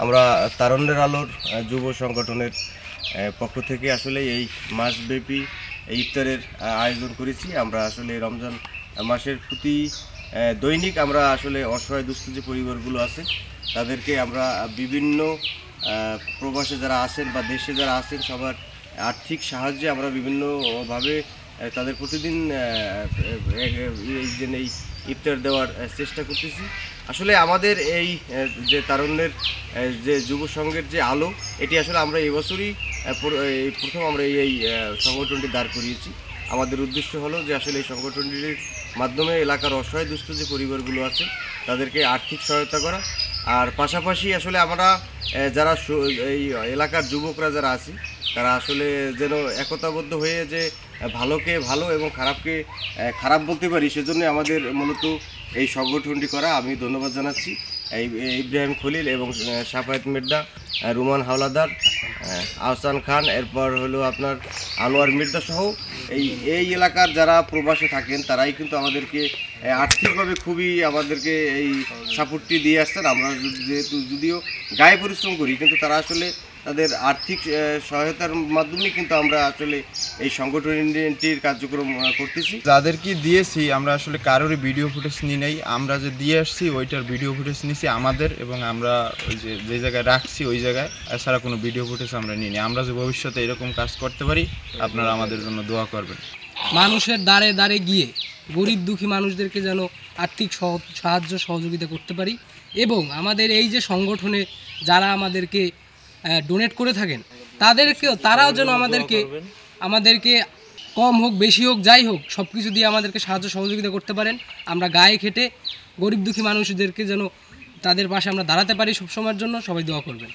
আমরা তারুণ্যের আলোর যুব সংগঠনের পক্ষ থেকে আসলে এই মাসব্যাপী এই ইফতারের আয়োজন করেছি। আমরা আসলে রমজান মাসের প্রতি দৈনিক আমরা আসলে অসহায় দুস্থ যে পরিবারগুলো আছে তাদেরকে আমরা বিভিন্ন প্রবাসে যারা আছেন বা দেশে যারা আছেন সবার আর্থিক সাহায্যে আমরা বিভিন্নভাবে তাদের প্রতিদিন এই ইফতার দেওয়ার চেষ্টা করতেছি। আসলে আমাদের এই যে তারুণ্যের যে যুব সংঘের যে আলো, এটি আসলে আমরা এই বছরই প্রথম আমরা এই সংগঠনটি দাঁড় করিয়েছি। আমাদের উদ্দেশ্য হলো যে আসলে এই সংগঠনটির মাধ্যমে এলাকার অসহায় দুস্থ যে পরিবারগুলো আছে তাদেরকে আর্থিক সহায়তা করা, আর পাশাপাশি আসলে আমরা যারা এই এলাকার যুবকরা যারা আছি তারা আসলে যেন একতাবদ্ধ হয়ে যে ভালোকে ভালো এবং খারাপকে খারাপ বলতে পারি, সেজন্য আমাদের মূলত এই সংগঠনটি করা। আমি ধন্যবাদ জানাচ্ছি এই ইব্রাহিম খলিল এবং সাফায়েত মির্জা, রুমান হাওলাদার, আহসান খান, এরপর হলো আপনার আনোয়ার মির্জা সহ এই এলাকার যারা প্রবাসে থাকেন তারাই কিন্তু আমাদেরকে আর্থিকভাবে খুবই আমাদেরকে এই সাপোর্টটি দিয়ে আসছেন। আমরা যেহেতু যদিও গায়ে পরিশ্রম করি কিন্তু তারা আসলে তাদের আর্থিক সহায়তার মাধ্যমে কিন্তু আমরা আসলে এই সংগঠনটির কার্যক্রম করতেছি। যাদেরকে দিয়েছি আমরা আসলে কারোরই ভিডিও ফুটেজ নিই নাই, আমরা যে দিয়ে আসছি ওইটার ভিডিও ফুটেজ নিয়েছি আমাদের, এবং আমরা ওই যে জায়গায় রাখছি ওই জায়গায়, এছাড়া কোনো ভিডিও ফুটেজ আমরা নিই নি। আমরা যে ভবিষ্যতে এরকম কাজ করতে পারি আপনারা আমাদের জন্য দোয়া করবেন। মানুষের দ্বারে দ্বারে গিয়ে গরিব দুঃখী মানুষদেরকে যেন আর্থিক সাহায্য সহযোগিতা করতে পারি, এবং আমাদের এই যে সংগঠনে যারা আমাদেরকে ডোনেট করে থাকেন তারাও যেন আমাদেরকে কম হোক বেশি হোক যাই হোক সব কিছু দিয়ে আমাদেরকে সাহায্য সহযোগিতা করতে পারেন। আমরা গায়ে খেটে গরিব দুঃখী মানুষদেরকে যেন তাদের পাশে আমরা দাঁড়াতে পারি সবসময়ের জন্য। সবাই দোয়া করবেন।